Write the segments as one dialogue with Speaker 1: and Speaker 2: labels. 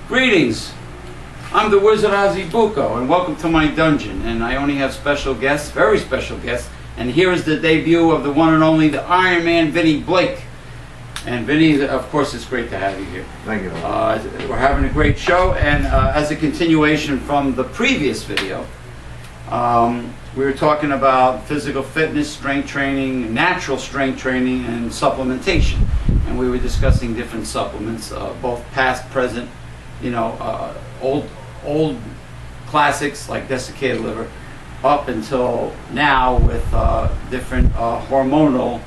Speaker 1: Greetings, I'm the Wizard Ozzie Bucco, and welcome to my dungeon. And I only have special guests, very special guests. And here is the debut of the one and only, the Ironman Vinnie Blake. And Vinnie, of course, it's great to have you here.
Speaker 2: Thank you.
Speaker 1: We're having a great show, and as a continuation from the previous video, we were talking about physical fitness, strength training, natural strength training, and supplementation. And we were discussing different supplements, both past, present, old classics like desiccated liver, up until now with different hormonal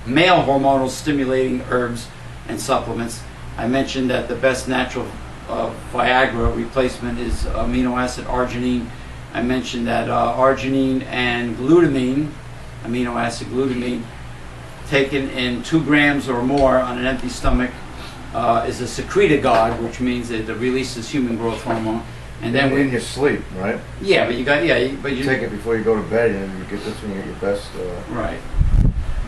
Speaker 1: male hormonal stimulating herbs and supplements. I mentioned that the best natural Viagra replacement is amino acid arginine. I mentioned that arginine and glutamine, amino acid glutamine, taken in 2 grams or more on an empty stomach is a secretagogue, which means it releases human growth hormone. And then
Speaker 2: in your sleep, right?
Speaker 1: Yeah, but you
Speaker 2: take it before you go to bed, and you get this when you get your best
Speaker 1: right.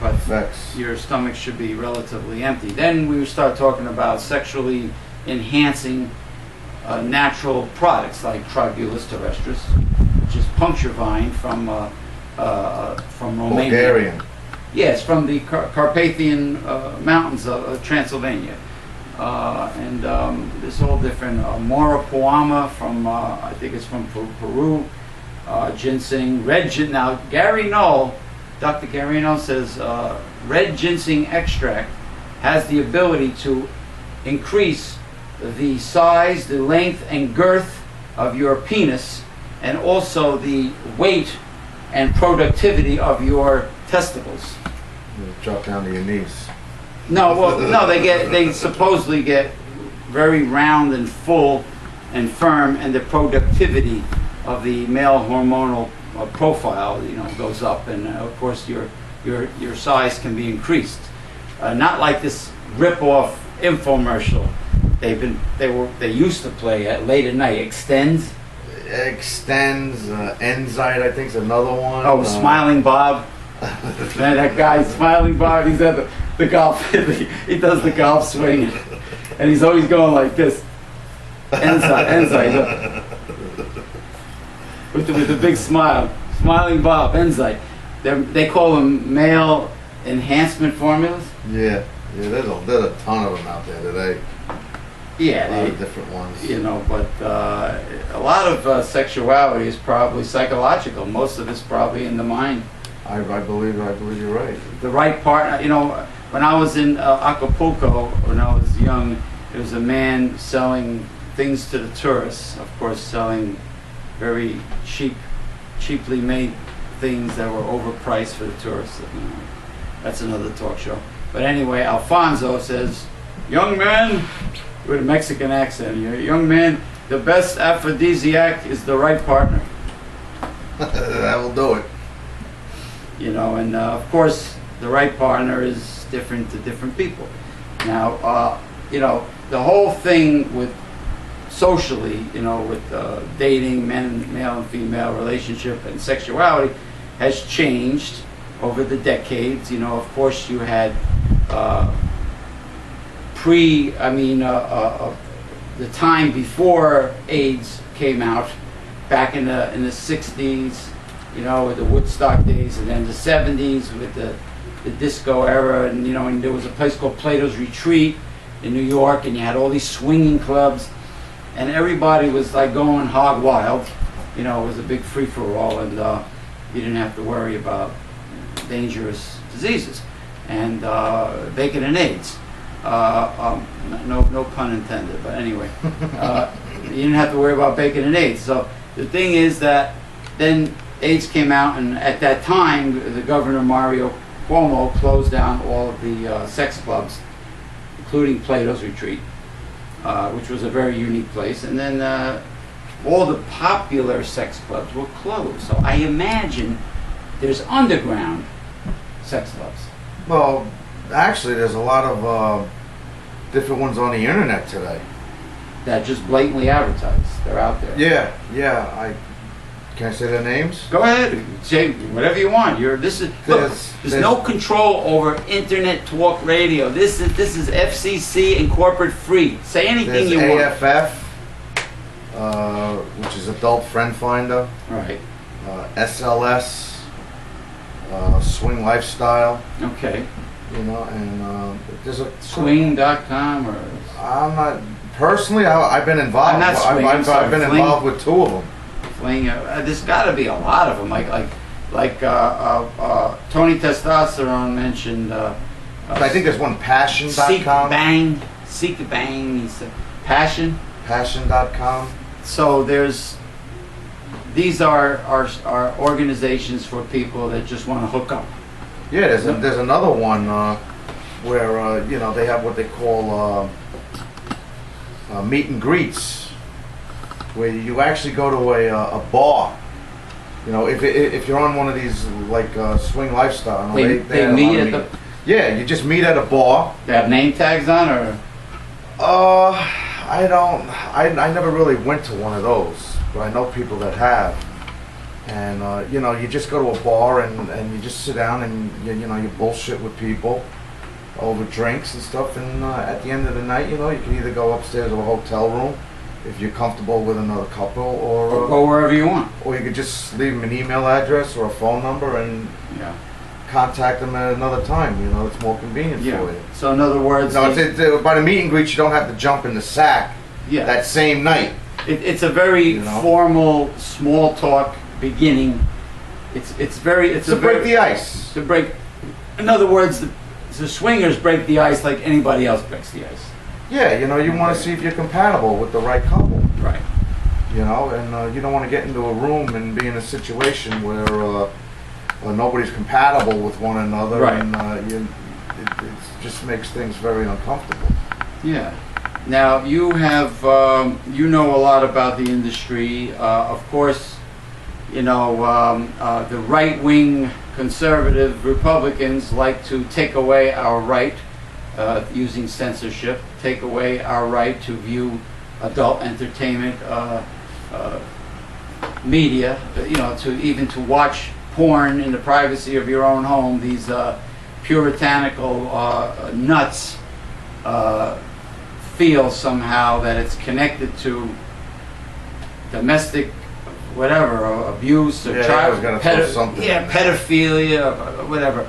Speaker 1: But
Speaker 2: effects.
Speaker 1: Your stomach should be relatively empty. Then we start talking about sexually enhancing natural products like Tribulus terrestris, which is puncture vine from Romania.
Speaker 2: Bulgarian.
Speaker 1: Yes, from the Carpathian mountains of Transylvania. And there's all different Moropoama from, I think it's from Peru, ginseng, red ginseng. Now, Dr. Gary Null says red ginseng extract has the ability to increase the size, the length, and girth of your penis, and also the weight and productivity of your testicles.
Speaker 2: You drop down to your knees.
Speaker 1: No, they supposedly get very round and full and firm, and the productivity of the male hormonal profile, goes up, and of course your size can be increased. Not like this rip-off infomercial they used to play at late at night. Extends,
Speaker 2: Enzyte, I think is another one.
Speaker 1: Oh, Smiling Bob. Man, that guy, Smiling Bob, he's at the golf. He does the golf swing, and he's always going like this. Enzyte. With the big smile. Smiling Bob, Enzyte. They call them male enhancement formulas.
Speaker 2: Yeah, there's a ton of them out there today.
Speaker 1: Yeah,
Speaker 2: a lot of different ones.
Speaker 1: But a lot of sexuality is probably psychological. Most of it's probably in the mind.
Speaker 2: I believe you're right.
Speaker 1: The right partner. When I was in Acapulco, when I was young, there was a man selling things to the tourists. Of course, selling very cheaply made things that were overpriced for the tourists. That's another talk show. But anyway, Alfonso says, "Young man," with a Mexican accent, "young man, the best aphrodisiac is the right partner."
Speaker 2: That will do it.
Speaker 1: And of course, the right partner is different to different people. Now, the whole thing with socially, with dating, male and female relationship and sexuality has changed over the decades. Of course, you had the time before AIDS came out, back in the 60s, with the Woodstock days, and then the 70s with the disco era, and and there was a place called Plato's Retreat in New York, and you had all these swinging clubs, and everybody was like going hog wild. It was a big free-for-all, and you didn't have to worry about dangerous diseases and bacon and AIDS. No pun intended, but anyway, you didn't have to worry about bacon and AIDS. So the thing is that then AIDS came out, and at that time, the governor Mario Cuomo closed down all of the sex clubs, including Plato's Retreat, which was a very unique place. And then all the popular sex clubs were closed. So I imagine there's underground sex clubs.
Speaker 2: Well, actually, there's a lot of different ones on the internet today
Speaker 1: that just blatantly advertise. They're out there.
Speaker 2: Yeah. Can I say their names?
Speaker 1: Go ahead, say whatever you want. There's no control over internet talk radio. This is FCC and corporate free. Say anything you want.
Speaker 2: AFF, which is Adult Friend Finder.
Speaker 1: Right.
Speaker 2: SLS, Swing Lifestyle.
Speaker 1: Okay.
Speaker 2: You know, and there's a
Speaker 1: Swing.com or.
Speaker 2: I'm not personally. I've been involved.
Speaker 1: I'm not Swing.
Speaker 2: I've been involved with 2 of them.
Speaker 1: Fling. There's got to be a lot of them. Like Tony Testosterone mentioned.
Speaker 2: I think there's one Passion.com.
Speaker 1: Seek Bang. He said Passion.
Speaker 2: Passion.com.
Speaker 1: So these are organizations for people that just want to hook up.
Speaker 2: Yeah, there's another one where you know, they have what they call meet and greets, where you actually go to a bar. You know, if you're on one of these like Swing Lifestyle,
Speaker 1: they meet at the.
Speaker 2: Yeah, you just meet at a bar.
Speaker 1: They have name tags on, or.
Speaker 2: I never really went to one of those, but I know people that have. And you know, you just go to a bar and you just sit down and you know, you bullshit with people over drinks and stuff. And at the end of the night, you know, you can either go upstairs to a hotel room if you're comfortable with another couple, or
Speaker 1: go wherever you want.
Speaker 2: Or you could just leave them an email address or a phone number and contact them at another time. You know, it's more convenient for you.
Speaker 1: So in other words,
Speaker 2: no, by the meet and greet, you don't have to jump in the sack that same night.
Speaker 1: It's a very formal, small talk beginning. It's
Speaker 2: to break the ice.
Speaker 1: To break. In other words, the swingers break the ice like anybody else breaks the ice.
Speaker 2: Yeah, you know, you want to see if you're compatible with the right couple.
Speaker 1: Right.
Speaker 2: You know, and you don't want to get into a room and be in a situation where nobody's compatible with one another,
Speaker 1: right.
Speaker 2: And it just makes things very uncomfortable.
Speaker 1: Yeah. Now you have you know a lot about the industry. Of course, you know the right-wing conservative Republicans like to take away our right using censorship, take away our right to view adult entertainment media. You know, to watch porn in the privacy of your own home. These puritanical nuts feel somehow that it's connected to domestic whatever, abuse or pedophilia, or whatever,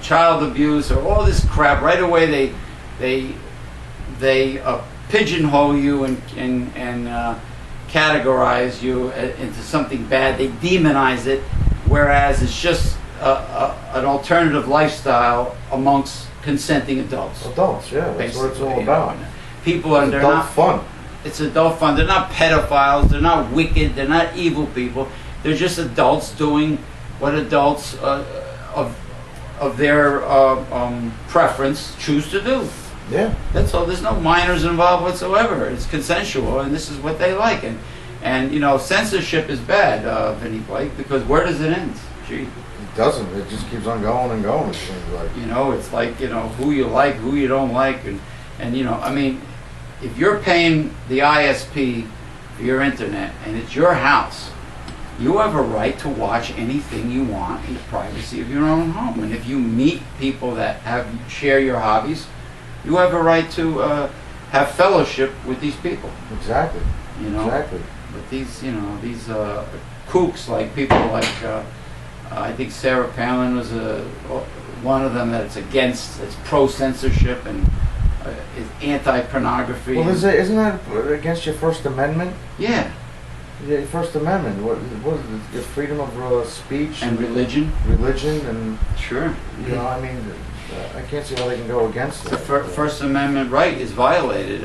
Speaker 1: child abuse, or all this crap. Right away they pigeonhole you and categorize you into something bad. They demonize it, whereas it's just an alternative lifestyle amongst consenting adults.
Speaker 2: Adults, yeah, that's what it's all about.
Speaker 1: People are
Speaker 2: adult fun.
Speaker 1: It's adult fun. They're not pedophiles. They're not wicked. They're not evil people. They're just adults doing what adults of their preference choose to do.
Speaker 2: Yeah.
Speaker 1: That's all. There's no minors involved whatsoever. It's consensual, and this is what they like. And you know, censorship is bad, Vinnie Blake, because where does it end? Gee.
Speaker 2: It doesn't. It just keeps on going and going. It seems like.
Speaker 1: You know, it's like, you know, who you like, who you don't like, and you know, I mean, if you're paying the ISP for your internet and it's your house, you have a right to watch anything you want in the privacy of your own home. And if you meet people that share your hobbies, you have a right to have fellowship with these people.
Speaker 2: Exactly.
Speaker 1: You know.
Speaker 2: Exactly.
Speaker 1: But these, you know, these kooks, like people like I think Sarah Palin was one of them that's pro censorship and is anti-pornography.
Speaker 2: Well, isn't that against your First Amendment?
Speaker 1: Yeah.
Speaker 2: Yeah, your First Amendment. What is it? Your freedom of speech
Speaker 1: and religion.
Speaker 2: Religion and
Speaker 1: sure.
Speaker 2: You know, I mean, I can't see how they can go against it.
Speaker 1: The First Amendment right is violated.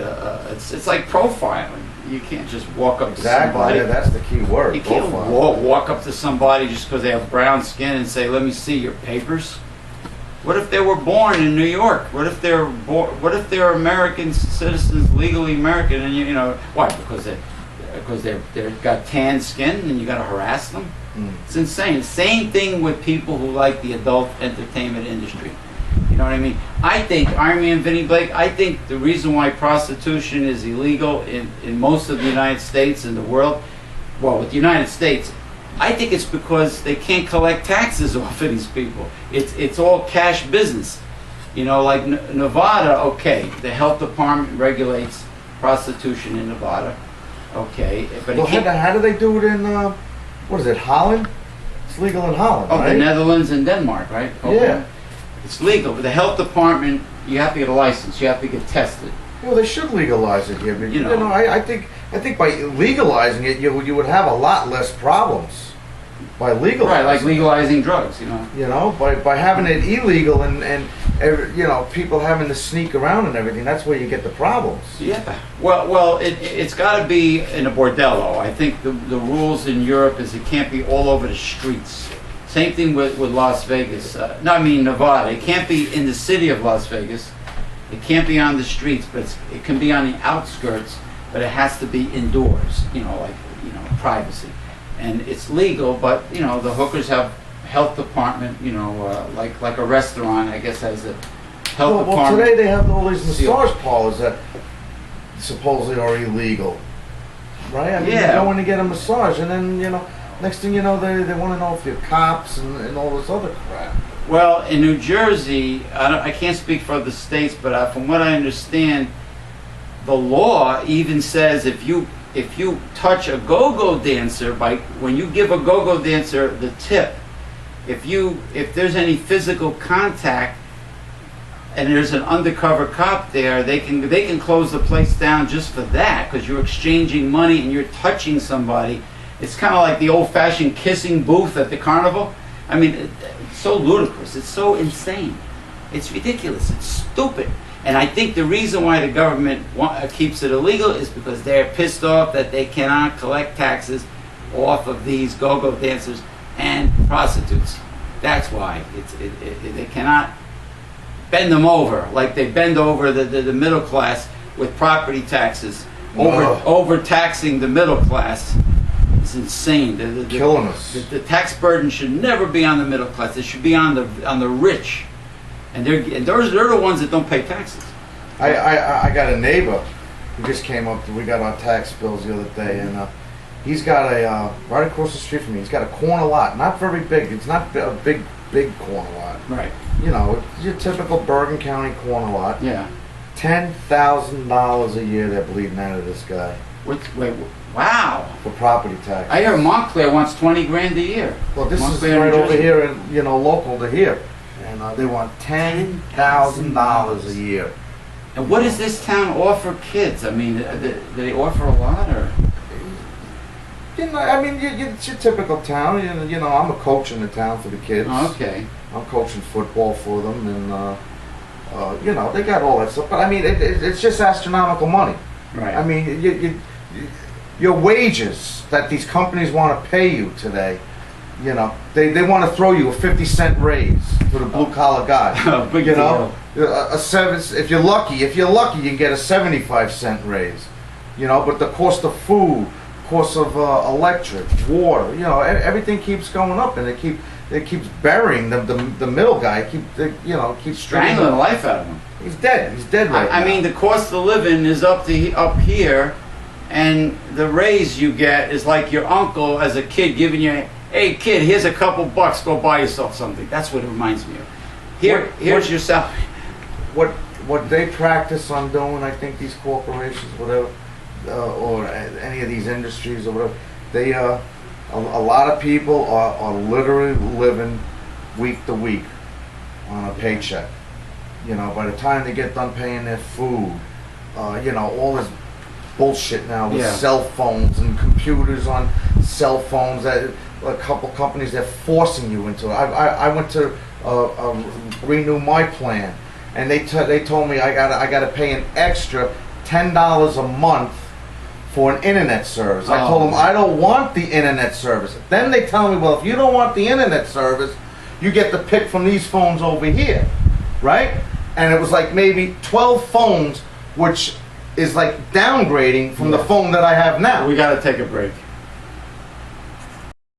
Speaker 1: It's like profiling. You can't just walk up to somebody.
Speaker 2: Yeah, that's the key word.
Speaker 1: You can't walk up to somebody just because they have brown skin and say, "Let me see your papers." What if they were born in New York? What if they're American citizens, legally American, and you know why? Because they've got tan skin and you got to harass them. It's insane. Same thing with people who like the adult entertainment industry. You know what I mean? I think Ironman Vinnie Blake. I think the reason why prostitution is illegal in most of the United States and the world well, with the United States, I think it's because they can't collect taxes off of these people. It's all cash business. You know, like Nevada, okay, the health department regulates prostitution in Nevada, okay, but
Speaker 2: Well, how do they do it in, what is it, Holland? It's legal in Holland,
Speaker 1: oh,
Speaker 2: right?
Speaker 1: the Netherlands and Denmark, right? Okay.
Speaker 2: Yeah.
Speaker 1: It's legal, but the health department, you have to get a license, you have to get tested.
Speaker 2: Well, they should legalize it here. But,
Speaker 1: You know.
Speaker 2: I think by legalizing it, you would have a lot less problems. By legalizing,
Speaker 1: Right, like legalizing drugs, you know.
Speaker 2: You know, by having it illegal and you know, people having to sneak around and everything, that's where you get the problems.
Speaker 1: Yeah. Well, it's got to be in a bordello. I think the rules in Europe is it can't be all over the streets. Same thing with Las Vegas. No, I mean Nevada. It can't be in the city of Las Vegas. It can't be on the streets, but it can be on the outskirts. But it has to be indoors. You know, like, you know, privacy. And it's legal, but you know, the hookers have health department. You know, like a restaurant, I guess, has a health department.
Speaker 2: Well, today they have all these
Speaker 1: Seal.
Speaker 2: massage parlors that supposedly are illegal, right? I mean,
Speaker 1: Yeah.
Speaker 2: you go in to get a massage, and then, you know, next thing you know, they want to know if you're cops and all this other crap.
Speaker 1: Well, in New Jersey, I can't speak for other states, but from what I understand, the law even says if you touch a go-go dancer, when you give a go-go dancer the tip, if there's any physical contact and there's an undercover cop there, they can close the place down just for that, because you're exchanging money and you're touching somebody. It's kind of like the old-fashioned kissing booth at the carnival. I mean, it's so ludicrous. It's so insane. It's ridiculous. It's stupid. And I think the reason why the government keeps it illegal is because they're pissed off that they cannot collect taxes off of these go-go dancers and prostitutes. That's why they cannot bend them over like they bend over the middle class with property taxes. Overtaxing the middle class is insane.
Speaker 2: Killing us.
Speaker 1: The tax burden should never be on the middle class. It should be on the rich. And they're the ones that don't pay taxes.
Speaker 2: I got a neighbor who just came up. We got our tax bills the other day, and he's got a right across the street from me. He's got a corner lot, not very big. It's not a big corner lot.
Speaker 1: Right.
Speaker 2: You know, it's your typical Bergen County corner lot.
Speaker 1: Yeah.
Speaker 2: $10,000 a year they're bleeding out of this guy.
Speaker 1: Wait, wow.
Speaker 2: For property tax.
Speaker 1: I hear Montclair wants $20,000 a year.
Speaker 2: Well, this
Speaker 1: Montclair,
Speaker 2: is right
Speaker 1: New
Speaker 2: over
Speaker 1: Jersey.
Speaker 2: here, and you know, local to here, and they want $10,000 a year.
Speaker 1: And what does this town offer kids? I mean, do they offer a lot, or?
Speaker 2: You know, I mean, it's your typical town. You know, I'm a coach in the town for the kids.
Speaker 1: Oh, okay.
Speaker 2: I'm coaching football for them, and you know, they got all that stuff. But I mean, it's just astronomical money.
Speaker 1: Right.
Speaker 2: I mean, your wages that these companies want to pay you today, you know, they want to throw you a 50-cent raise for the blue collar guy.
Speaker 1: Big
Speaker 2: you
Speaker 1: deal.
Speaker 2: know, if you're lucky, you can get a 75-cent raise. You know, but the cost of food, cost of electric, water, you know, everything keeps going up, and it keeps burying the middle guy. Keeps
Speaker 1: Strangling the life out of them.
Speaker 2: He's dead. He's dead right now.
Speaker 1: I mean, the cost of living is up here, and the raise you get is like your uncle as a kid giving you, hey kid, here's a couple bucks, go buy yourself something. That's what it reminds me of. Here's your salary.
Speaker 2: What they practice on doing, I think these corporations, whatever, or any of these industries or whatever, they a lot of people are literally living week to week on a paycheck. You know, by the time they get done paying their food, you know, all this bullshit now with cell phones and computers on cell phones. That a couple companies, they're forcing you into it. I went to renew my plan, and they told me I gotta pay an extra $10 a month for an internet service. I told them I don't want the internet service. Then they tell me, well, if you don't want the internet service, you get to pick from these phones over here, right? And it was like maybe 12 phones, which is like downgrading from the phone that I have now.
Speaker 1: We got to take a break.